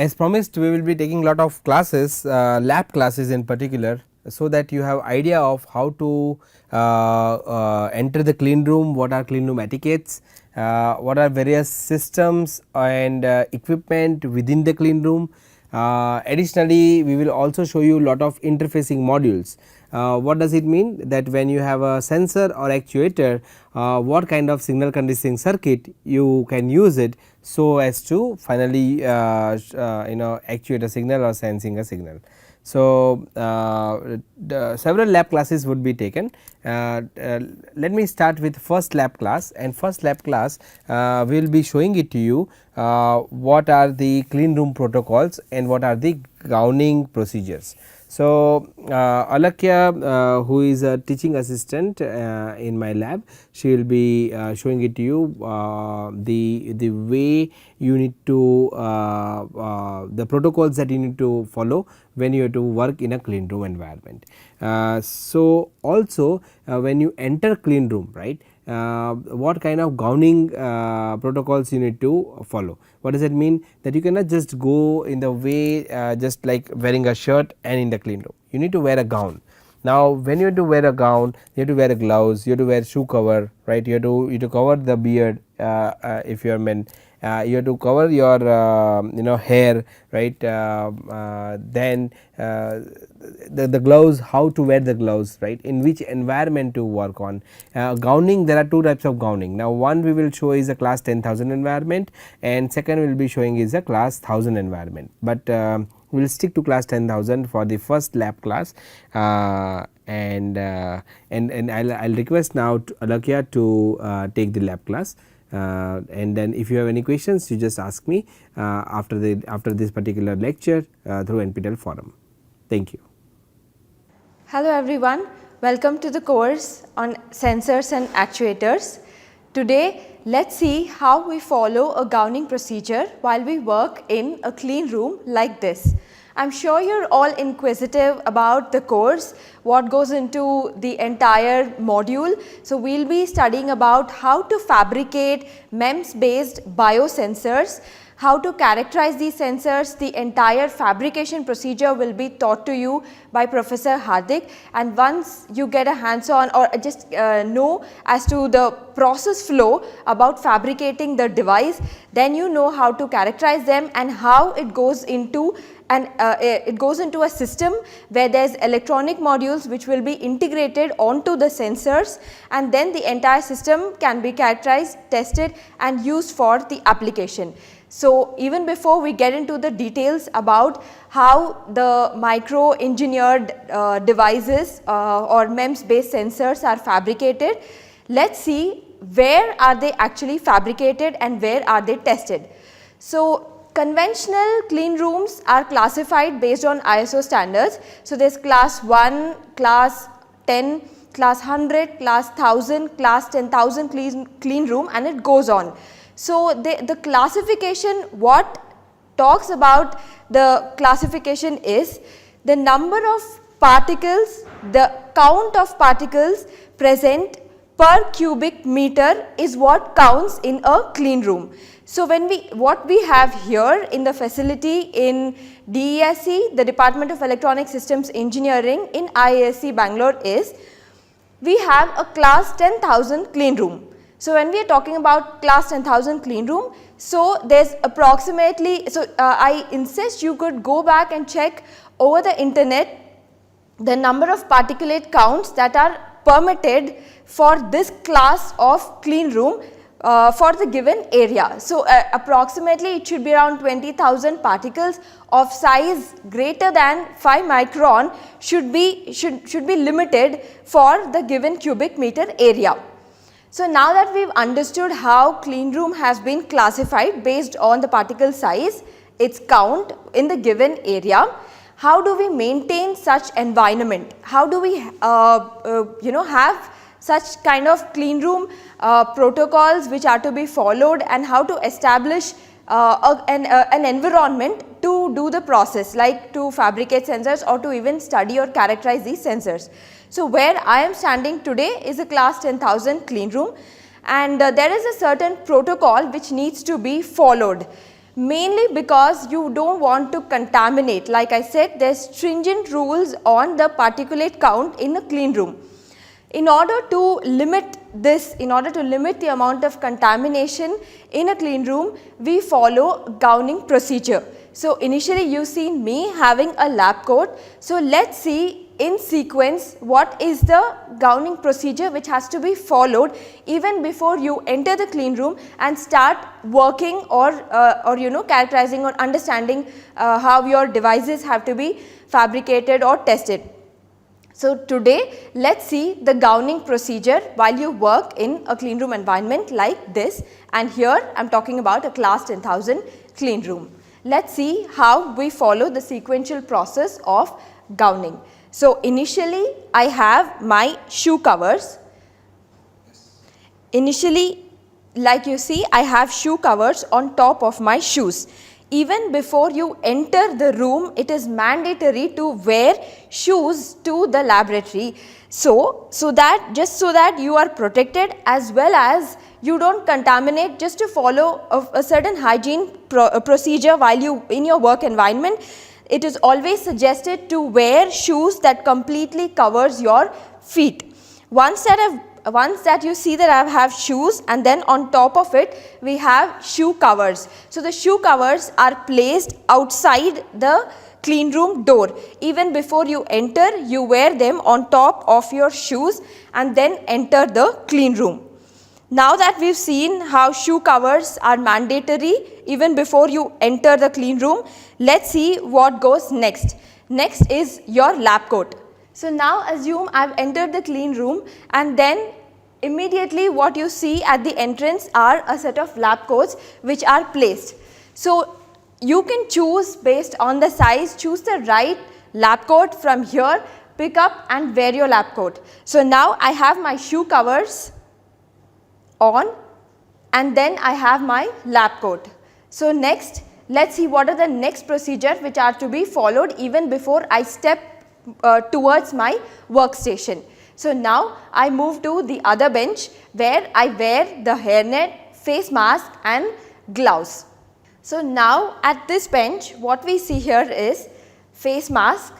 as promised, we will be taking lot of classes, lab classes in particular, so that you have idea of how to enter the clean room, what are clean room etiquettes, what are various systems and equipment within the clean room. Additionally, we will also show you lot of interfacing modules. What does it mean? That when you have a sensor or actuator, what kind of signal conditioning circuit you can use it, so as to finally actuate a signal or sensing a signal. So, several lab classes would be taken. Let me start with first lab class, and first lab class we will be showing it to you what are the clean room protocols and what are the gowning procedures. So, Alakya who is a teaching assistant in my lab, she will be showing it to you the way you need to the protocols that you need to follow when you have to work in a clean room environment. So, also when you enter clean room, right, what kind of gowning protocols you need to follow. What does it mean? That you cannot just go in the way just like wearing a shirt and in the clean room, you need to wear a gown. Now, when you have to wear a gown, you have to wear a gloves, you have to wear shoe cover, right, you have to cover the beard if you are men, you have to cover your hair, right, then the gloves, how to wear the gloves, right, in which environment to work on. Gowning, there are two types of gowning. Now, one we will show is a class 10,000 environment, and second we will be showing is a class 1000 environment, but we will stick to class 10,000 for the first lab class. And I'll request now to Alakya to take the lab class. And then if you have any questions, you just ask me after this particular lecture through NPTEL forum. Thank you. Hello everyone, welcome to the course on sensors and actuators. Today let's see how we follow a gowning procedure while we work in a clean room like this. I am sure you are all inquisitive about the course, what goes into the entire module. So, we will be studying about how to fabricate MEMS based biosensors, how to characterize these sensors. The entire fabrication procedure will be taught to you by Professor Hardik, and once you get a hands on or just know as to the process flow about fabricating the device, then you know how to characterize them and how it goes into a system where there is electronic modules which will be integrated onto the sensors, and then the entire system can be characterized, tested and used for the application. So, even before we get into the details about how the micro engineered devices or MEMS based sensors are fabricated, let us see where are they actually fabricated and where are they tested. So, conventional clean rooms are classified based on ISO standards. So, there is class 1, class 10, class 100, class 1000, class 10,000 clean room, and it goes on. So, the classification, what talks about the classification is the number of particles, the count of particles present per cubic meter is what counts in a clean room. So, what we have here in the facility in DESE, the Department of Electronic Systems Engineering in IISc Bangalore, is we have a class 10,000 clean room. So, when we are talking about class 10,000 clean room, so there is approximately, so I insist you could go back and check over the internet the number of particulate counts that are permitted for this class of clean room for the given area. So, approximately it should be around 20,000 particles of size greater than 5 micron should be limited for the given cubic meter area. So, now that we have understood how clean room has been classified based on the particle size, its count in the given area, how do we maintain such environment? How do we have such kind of clean room protocols which are to be followed, and how to establish an environment to do the process, like to fabricate sensors or to even study or characterize these sensors. So, where I am standing today is a class 10,000 clean room, and there is a certain protocol which needs to be followed. Mainly because you don't want to contaminate. Like I said, there's stringent rules on the particulate count in a clean room. In order to limit this, in order to limit the amount of contamination in a clean room, we follow gowning procedure. So initially you see me having a lab coat. So let's see in sequence what is the gowning procedure which has to be followed even before you enter the clean room and start working or characterizing or understanding how your devices have to be fabricated or tested. So today let's see the gowning procedure while you work in a clean room environment like this, and here I am talking about a class 10,000 clean room. Let's see how we follow the sequential process of gowning. So initially I have my shoe covers. Initially, like you see, I have shoe covers on top of my shoes. Even before you enter the room, it is mandatory to wear shoes to the laboratory. So that you are protected as well as you don't contaminate, just to follow a certain hygiene procedure while you in your work environment. It is always suggested to wear shoes that completely covers your feet. Once that you see that I have shoes, and then on top of it we have shoe covers. So the shoe covers are placed outside the clean room door. Even before you enter, you wear them on top of your shoes and then enter the clean room. Now that we've seen how shoe covers are mandatory even before you enter the clean room, let's see what goes next. Next is your lab coat. So now assume I've entered the clean room, and then immediately what you see at the entrance are a set of lab coats which are placed. So you can choose based on the size, choose the right lab coat from here, pick up and wear your lab coat. So now I have my shoe covers on, and then I have my lab coat. So next, let's see what are the next procedures which are to be followed even before I step towards my workstation. So now I move to the other bench where I wear the hairnet, face mask and gloves. So now at this bench what we see here is face mask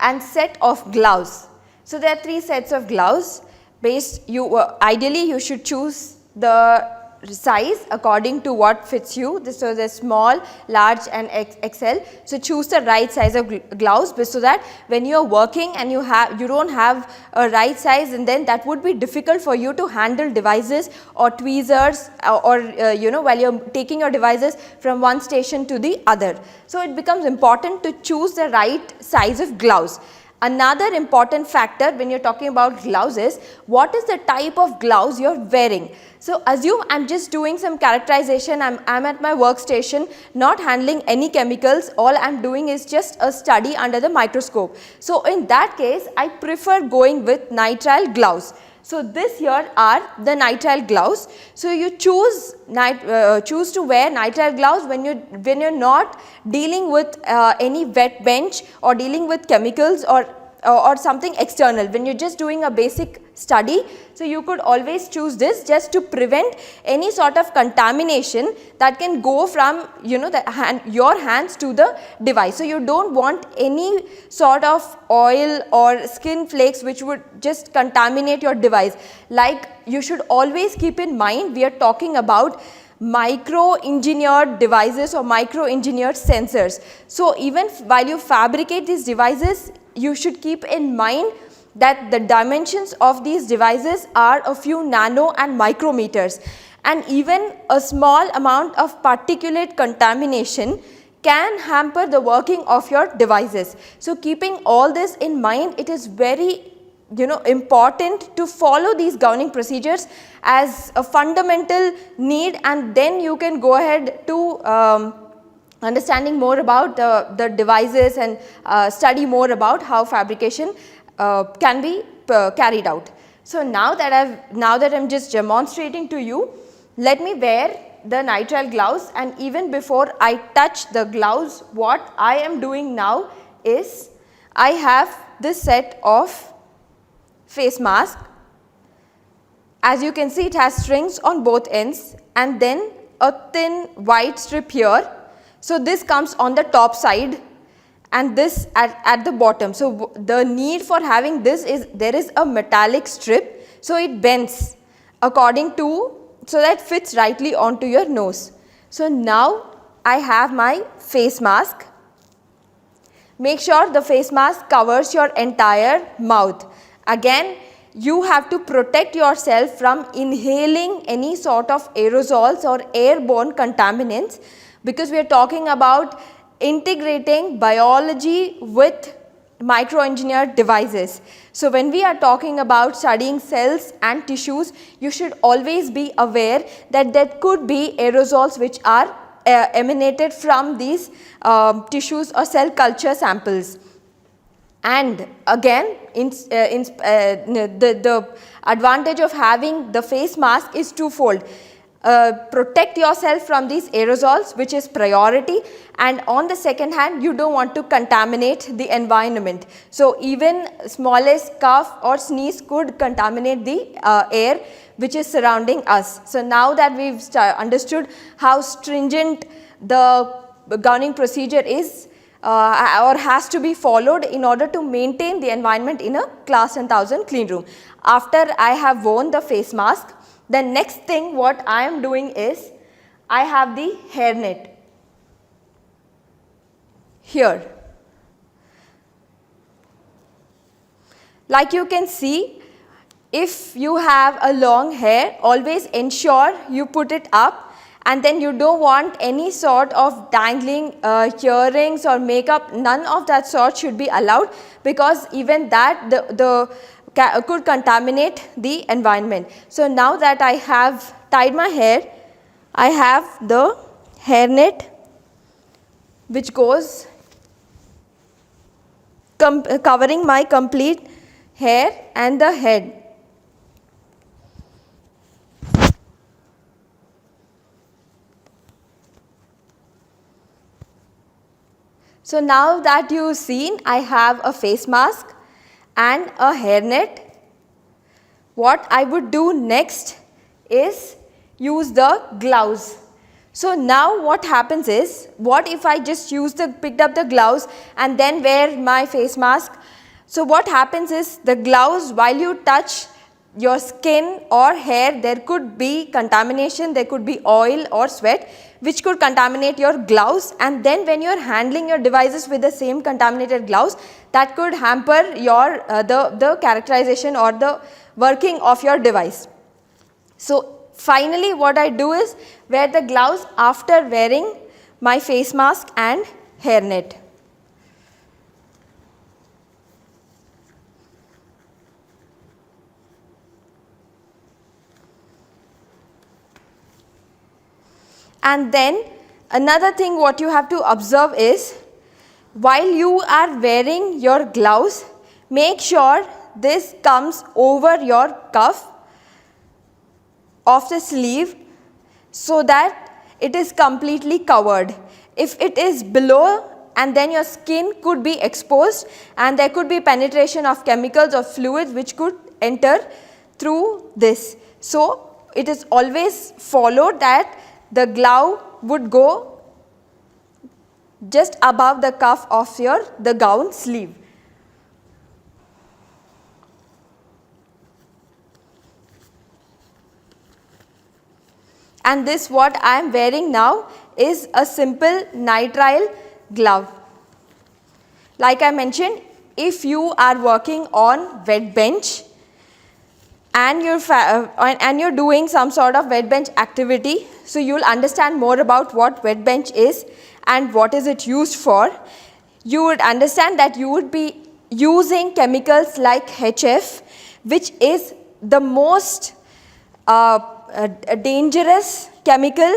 and set of gloves. So there are 3 sets of gloves. Ideally you should choose the size according to what fits you. So there's small, large and XL. So choose the right size of gloves, so that when you are working and you don't have a right size, and then that would be difficult for you to handle devices or tweezers or while you're taking your devices from one station to the other. So it becomes important to choose the right size of gloves. Another important factor when you're talking about gloves is what is the type of gloves you're wearing. So assume I'm just doing some characterization, I'm at my workstation, not handling any chemicals, all I'm doing is just a study under the microscope. So in that case I prefer going with nitrile gloves. So this here are the nitrile gloves. So you choose to wear nitrile gloves when you're not dealing with any wet bench or dealing with chemicals or something external. When you're just doing a basic study, so you could always choose this just to prevent any sort of contamination that can go from your hands to the device. So you don't want any sort of oil or skin flakes which would just contaminate your device. Like, you should always keep in mind we are talking about micro engineered devices or micro engineered sensors. So even while you fabricate these devices, you should keep in mind that the dimensions of these devices are a few nano and micrometers, and even a small amount of particulate contamination can hamper the working of your devices. So keeping all this in mind, it is very important to follow these gowning procedures as a fundamental need, and then you can go ahead to understanding more about the devices and study more about how fabrication can be carried out. So now that I'm just demonstrating to you, let me wear the nitrile gloves, and even before I touch the gloves, what I am doing now is I have this set of face mask. As you can see, it has strings on both ends and then a thin white strip here. So this comes on the top side and this at the bottom. So the need for having this is there is a metallic strip, so it bends according to, so that fits rightly onto your nose. So now I have my face mask. Make sure the face mask covers your entire mouth. Again, you have to protect yourself from inhaling any sort of aerosols or airborne contaminants, because we are talking about integrating biology with microengineered devices. So when we are talking about studying cells and tissues, you should always be aware that there could be aerosols which are emanated from these tissues or cell culture samples. And again, the advantage of having the face mask is twofold. Protect yourself from these aerosols, which is priority, and on the second hand, you don't want to contaminate the environment. So even smallest cough or sneeze could contaminate the air which is surrounding us. So now that we've understood how stringent the gowning procedure is or has to be followed in order to maintain the environment in a class 10,000 clean room. After I have worn the face mask, the next thing what I am doing is I have the hairnet here. Like you can see, if you have a long hair, always ensure you put it up, and then you don't want any sort of dangling earrings or makeup. None of that sort should be allowed, because even that could contaminate the environment. So now that I have tied my hair, I have the hairnet which goes covering my complete hair and the head. So now that you've seen, I have a face mask and a hairnet. What I would do next is use the gloves. So now what happens is, what if I just picked up the gloves and then wear my face mask? So what happens is, the gloves, while you touch your skin or hair, there could be contamination, there could be oil or sweat which could contaminate your gloves, and then when you are handling your devices with the same contaminated gloves, that could hamper your the characterization or the working of your device. So finally what I do is wear the gloves after wearing my face mask and hairnet. And then another thing what you have to observe is, while you are wearing your gloves, make sure this comes over your cuff of the sleeve so that it is completely covered. If it is below, and then your skin could be exposed and there could be penetration of chemicals or fluids which could enter through this. So it is always followed that the glove would go just above the cuff of the gown sleeve. And this what I am wearing now is a simple nitrile glove. Like I mentioned, if you are working on wet bench and you're doing some sort of wet bench activity, so you will understand more about what wet bench is and what is it used for. You would understand that you would be using chemicals like HF, which is the most dangerous chemical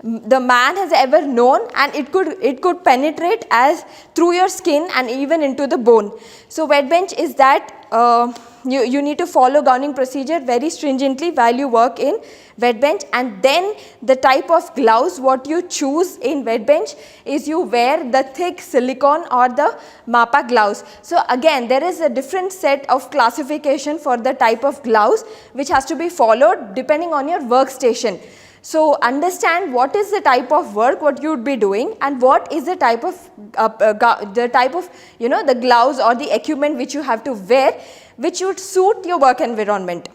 the man has ever known, and it could penetrate as through your skin and even into the bone. So wet bench is that you need to follow gowning procedure very stringently while you work in wet bench. And then the type of gloves what you choose in wet bench is you wear the thick silicone or the MAPA gloves. So again, there is a different set of classification for the type of gloves which has to be followed depending on your workstation. So understand what is the type of work what you would be doing and what is the type of the gloves or the equipment which you have to wear, which would suit your work environment.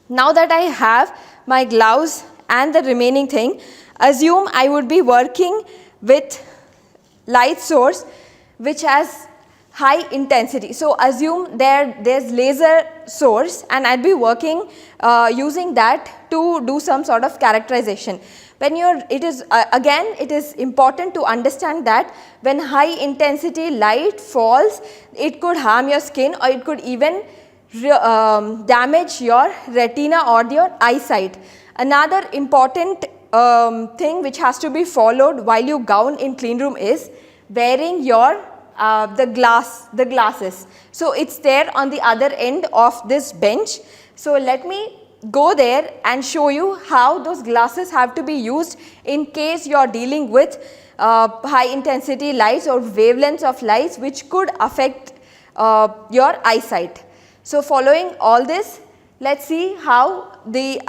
Now that I have my gloves and the remaining thing, assume I would be working with light source which has high intensity. So assume there's laser source and I'll be working using that to do some sort of characterization. When it is important to understand that when high intensity light falls, it could harm your skin or it could even damage your retina or your eyesight. Another important thing which has to be followed while you gown in clean room is wearing your the glasses. So it's there on the other end of this bench. So let me go there and show you how those glasses have to be used in case you are dealing with high intensity lights or wavelengths of lights which could affect your eyesight. So following all this, let's see how the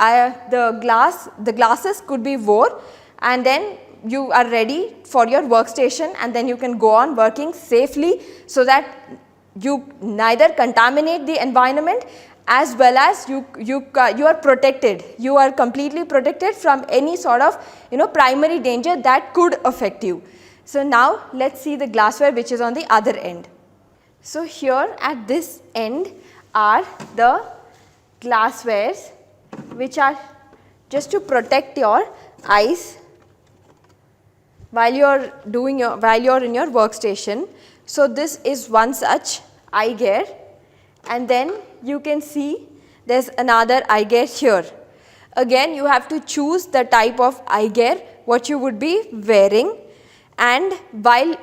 glasses could be worn, and then you are ready for your workstation, and then you can go on working safely so that you neither contaminate the environment as well as you are protected. You are completely protected from any sort of primary danger that could affect you. So now let's see the glassware which is on the other end. So here at this end are the glasswares which are just to protect your eyes while you are in your workstation. So this is one such eye gear, and then you can see there's another eye gear here. Again, you have to choose the type of eye gear what you would be wearing, and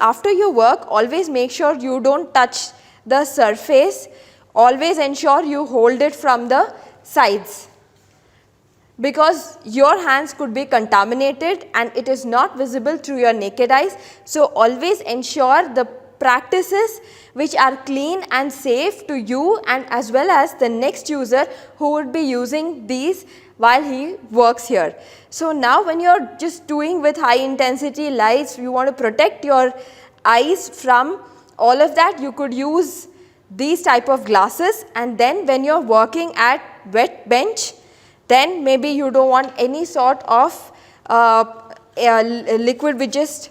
after you work, always make sure you don't touch the surface. Always ensure you hold it from the sides, because your hands could be contaminated and it is not visible through your naked eyes. So always ensure the practices which are clean and safe to you and as well as the next user who would be using these while he works here. So now when you are just doing with high intensity lights, you want to protect your eyes from all of that, you could use these type of glasses. And then when you are working at wet bench, then maybe you don't want any sort of liquid which just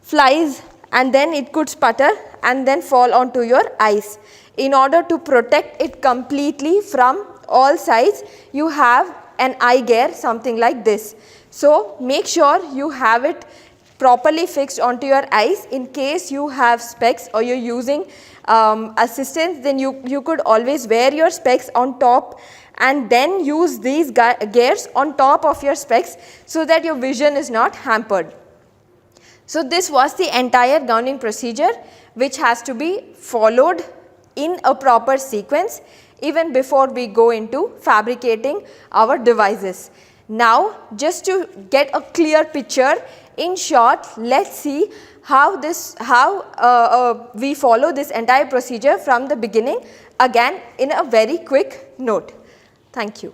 flies and then it could sputter and then fall onto your eyes. In order to protect it completely from all sides, you have an eye gear something like this. So make sure you have it properly fixed onto your eyes. In case you have specs or you're using assistance, then you could always wear your specs on top and then use these gears on top of your specs so that your vision is not hampered. So this was the entire gowning procedure which has to be followed in a proper sequence even before we go into fabricating our devices. Now just to get a clear picture, in short, let's see how we follow this entire procedure from the beginning, again in a very quick note. Thank you.